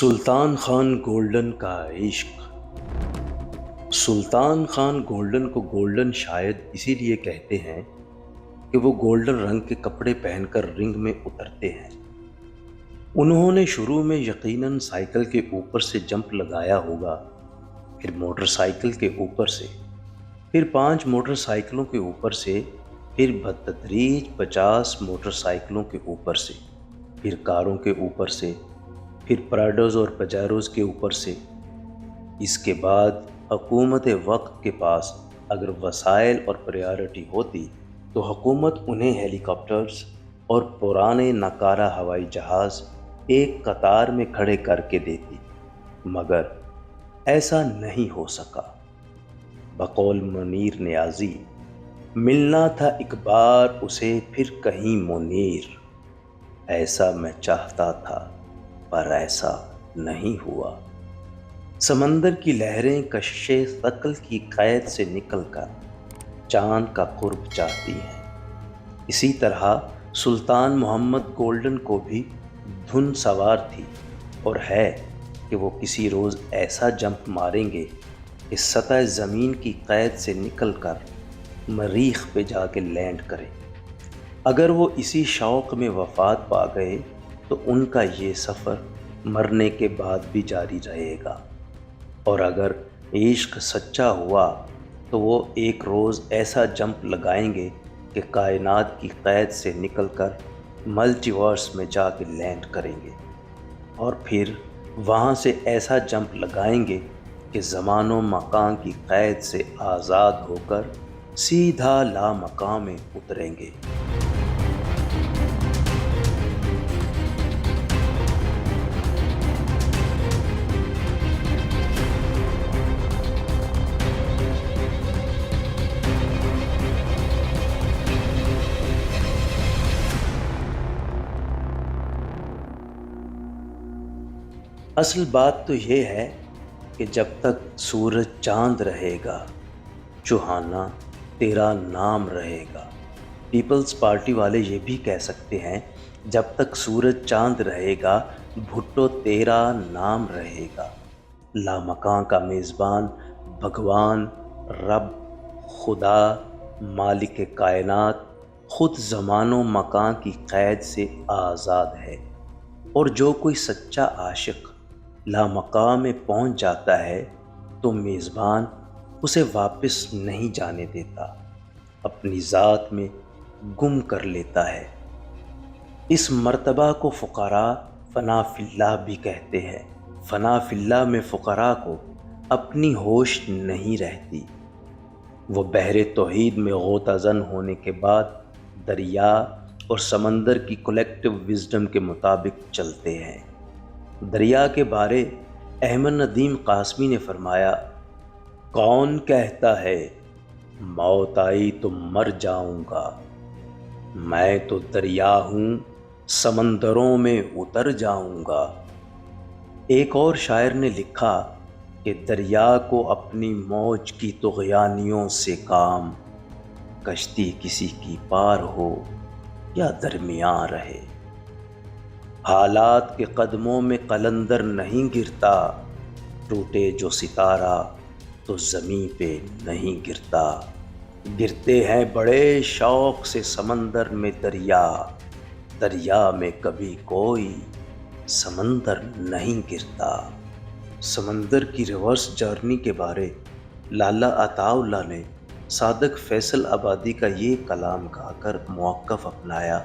سلطان Khan golden کا عشق۔ سلطان Khan golden کو گولڈن شاید اسی لیے کہتے ہیں کہ وہ گولڈن رنگ کے کپڑے پہن کر رنگ میں اترتے ہیں۔ انہوں نے شروع میں یقیناً سائیکل کے اوپر سے جمپ لگایا ہوگا، پھر موٹر سائیکل کے اوپر سے، پھر 5 موٹر سائیکلوں کے اوپر سے، پھر بتدریج 50 موٹر سائیکلوں کے اوپر سے، پھر کاروں کے اوپر سے، پھر پراڈوز اور پجاروز کے اوپر سے۔ اس کے بعد حکومت وقت کے پاس اگر وسائل اور پریارٹی ہوتی تو حکومت انہیں ہیلی کاپٹرز اور پرانے ناکارہ ہوائی جہاز ایک قطار میں کھڑے کر کے دیتی، مگر ایسا نہیں ہو سکا۔ بقول منیر نیازی، ملنا تھا ایک بار اسے پھر کہیں منیر، ایسا میں چاہتا تھا پر ایسا نہیں ہوا۔ سمندر کی لہریں کشش ثقل کی قید سے نکل کر چاند کا قرب چاہتی ہیں۔ اسی طرح سلطان محمد گولڈن کو بھی دھن سوار تھی اور ہے کہ وہ کسی روز ایسا جمپ ماریں گے کہ سطح زمین کی قید سے نکل کر مریخ پہ جا کے لینڈ کریں۔ اگر وہ اسی شوق میں وفات پا گئے تو ان کا یہ سفر مرنے کے بعد بھی جاری رہے گا، اور اگر عشق سچا ہوا تو وہ ایک روز ایسا جمپ لگائیں گے کہ کائنات کی قید سے نکل کر ملٹی ورس میں جا کے لینڈ کریں گے، اور پھر وہاں سے ایسا جمپ لگائیں گے کہ زمان و مکان کی قید سے آزاد ہو کر سیدھا لامکاں میں اتریں گے۔ اصل بات تو یہ ہے کہ جب تک سورج چاند رہے گا، چوہانا تیرا نام رہے گا۔ پیپلز پارٹی والے یہ بھی کہہ سکتے ہیں، جب تک سورج چاند رہے گا بھٹو تیرا نام رہے گا۔ لامکاں کا میزبان بھگوان، رب، خدا، مالک کائنات خود زمان و مکان کی قید سے آزاد ہے، اور جو کوئی سچا عاشق لامکاں میں پہنچ جاتا ہے تو میزبان اسے واپس نہیں جانے دیتا، اپنی ذات میں گم کر لیتا ہے۔ اس مرتبہ کو فقراء فنا فی اللہ بھی کہتے ہیں۔ فنا فی اللہ میں فقراء کو اپنی ہوش نہیں رہتی، وہ بحر توحید میں غوطہ زن ہونے کے بعد دریا اور سمندر کی کلیکٹیو وزڈم کے مطابق چلتے ہیں۔ دریا کے بارے احمد ندیم قاسمی نے فرمایا، کون کہتا ہے موت آئی تو مر جاؤں گا، میں تو دریا ہوں سمندروں میں اتر جاؤں گا۔ ایک اور شاعر نے لکھا کہ دریا کو اپنی موج کی طغیانیوں سے کام، کشتی کسی کی پار ہو یا درمیان رہے۔ حالات کے قدموں میں قلندر نہیں گرتا، ٹوٹے جو ستارہ تو زمیں پہ نہیں گرتا۔ گرتے ہیں بڑے شوق سے سمندر میں دریا، دریا میں کبھی کوئی سمندر نہیں گرتا۔ سمندر کی ریورس جرنی کے بارے لالا عطاء اللہ نے صادق فیصل آبادی کا یہ کلام گا کر موقف اپنایا،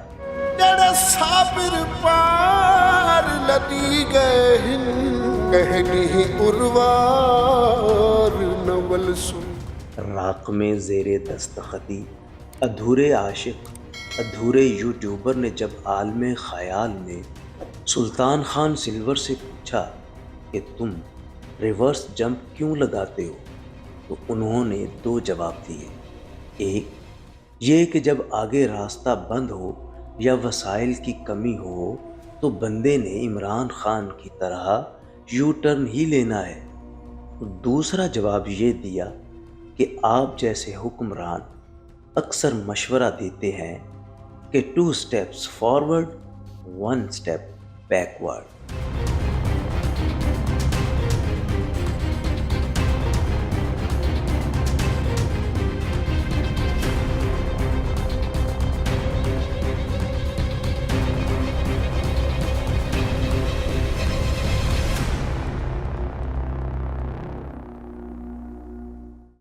جڑے صابر پار لدی گئے ہن کہنی اروار نول سن۔ راق میں زیر دستخطی ادھورے عاشق، ادھورے یوٹیوبر نے جب عالم خیال میں سلطان خان سلور سے پوچھا کہ تم ریورس جمپ کیوں لگاتے ہو، تو انہوں نے 2 جواب دیے۔ ایک یہ کہ جب آگے راستہ بند ہو یا وسائل کی کمی ہو تو بندے نے عمران خان کی طرح یو ٹرن ہی لینا ہے۔ دوسرا جواب یہ دیا کہ آپ جیسے حکمران اکثر مشورہ دیتے ہیں کہ 2 steps forward 1 step backward۔